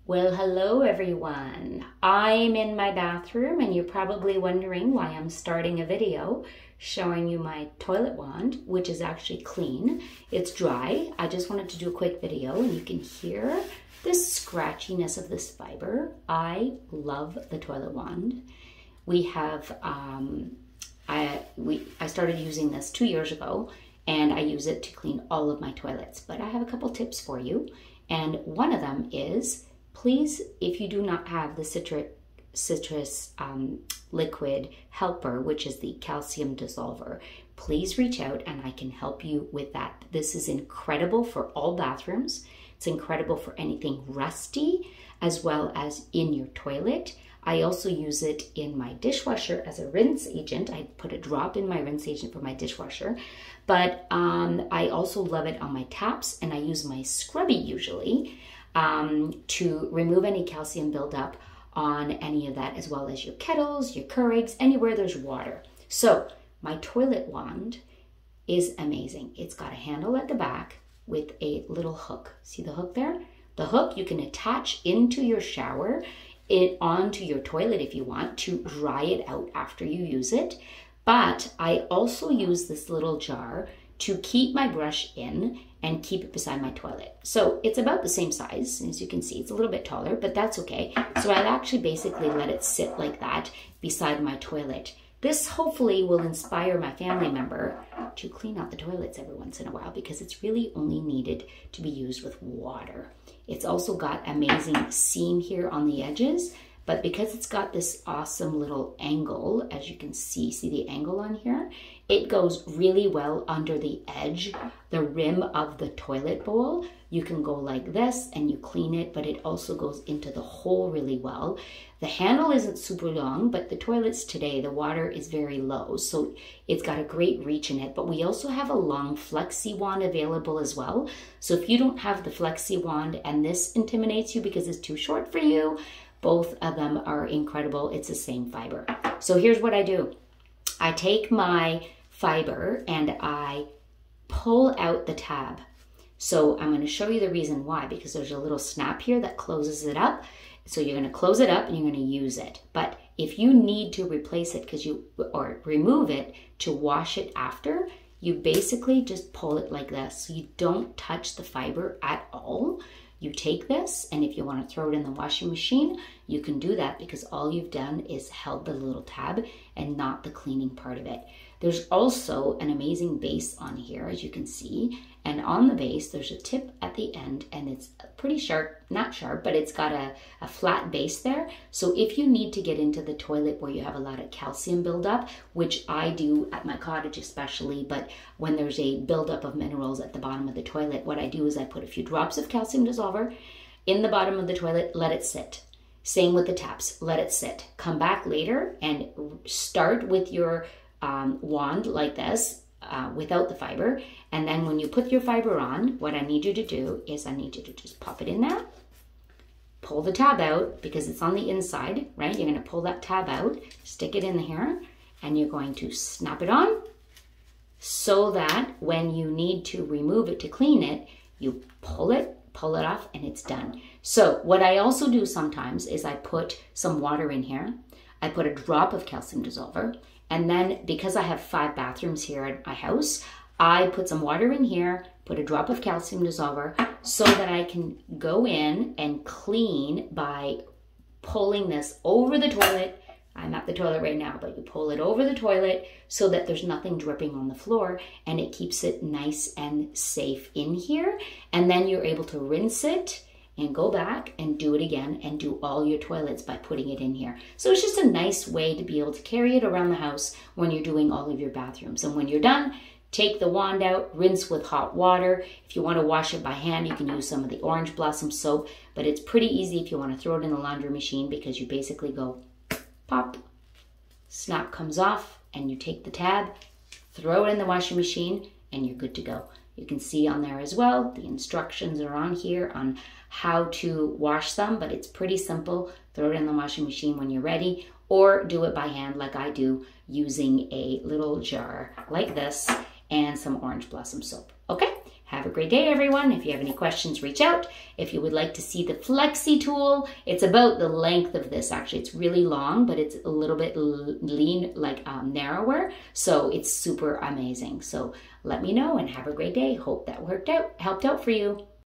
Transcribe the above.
Well, hello everyone. I'm in my bathroom and you're probably wondering why I'm starting a video showing you my toilet wand, which is actually clean. It's dry. I just wanted to do a quick video and you can hear this scratchiness of this fiber. I love the toilet wand. We have, I started using this 2 years ago and I use it to clean all of my toilets, but I have a couple tips for you. And one of them is, please, if you do not have the citrus liquid helper, which is the calcium dissolver, please reach out and I can help you with that. This is incredible for all bathrooms. It's incredible for anything rusty as well as in your toilet. I also use it in my dishwasher as a rinse agent. I put a drop in my rinse agent for my dishwasher, but I also love it on my taps, and I use my scrubby usually to remove any calcium buildup on any of that, as well as your kettles, your Keurigs, anywhere there's water. So my toilet wand is amazing. It's got a handle at the back with a little hook. See the hook there? The hook you can attach into your shower, onto your toilet if you want to dry it out after you use it. But I also use this little jar to keep my brush in and keep it beside my toilet. So it's about the same size, as you can see. It's a little bit taller, but that's okay. So I'll actually basically let it sit like that beside my toilet. This hopefully will inspire my family member to clean out the toilets every once in a while, because it's really only needed to be used with water. It's also got amazing seam here on the edges, but because it's got this awesome little angle, as you can see the angle on here, it goes really well under the edge, the rim of the toilet bowl. You can go like this and you clean it, but it also goes into the hole really well. The handle isn't super long, but the toilets today, the water is very low, so it's got a great reach in it. But we also have a long flexi wand available as well. So if you don't have the flexi wand and this intimidates you because it's too short for you, both of them are incredible. It's the same fiber. So here's what I do. I take my fiber and I pull out the tab. So I'm going to show you the reason why, because there's a little snap here that closes it up. So you're going to close it up and you're going to use it. But if you need to replace it or remove it to wash it after, you basically just pull it like this. So you don't touch the fiber at all. You take this, and if you want to throw it in the washing machine, you can do that, because all you've done is held the little tab and not the cleaning part of it. There's also an amazing base on here, as you can see, and on the base there's a tip at the end, and it's pretty sharp, not sharp, but it's got a flat base there. So if you need to get into the toilet where you have a lot of calcium buildup, which I do at my cottage especially, but when there's a buildup of minerals at the bottom of the toilet, what I do is I put a few drops of calcium dissolver in the bottom of the toilet, let it sit. Same with the taps, let it sit. Come back later and start with your wand like this, without the fiber, and then when you put your fiber on, what I need you to do is I need you to just pop it in there, pull the tab out because it's on the inside, right? You're going to pull that tab out, stick it in here, and you're going to snap it on so that when you need to remove it to clean it, you pull it off, and it's done. So what I also do sometimes is I put some water in here, I put a drop of calcium dissolver, and then because I have 5 bathrooms here at my house, I put some water in here, put a drop of calcium dissolver, so that I can go in and clean by pulling this over the toilet. I'm at the toilet right now, but you pull it over the toilet so that there's nothing dripping on the floor, and it keeps it nice and safe in here. And then you're able to rinse it and go back and do it again and do all your toilets by putting it in here. So it's just a nice way to be able to carry it around the house when you're doing all of your bathrooms. And when you're done, take the wand out, rinse with hot water. If you want to wash it by hand, you can use some of the orange blossom soap, but it's pretty easy if you want to throw it in the laundry machine, because you basically go pop, snap comes off, and you take the tab, throw it in the washing machine, and you're good to go. You can see on there as well, the instructions are on here on how to wash them, but it's pretty simple. Throw it in the washing machine when you're ready, or do it by hand like I do, using a little jar like this and some orange blossom soap. Okay, Have a great day, everyone. If you have any questions, reach out. If you would like to see the Flexi tool, it's about the length of this. Actually, it's really long, but it's a little bit lean, like narrower. So it's super amazing. So let me know and have a great day. Hope that helped out for you.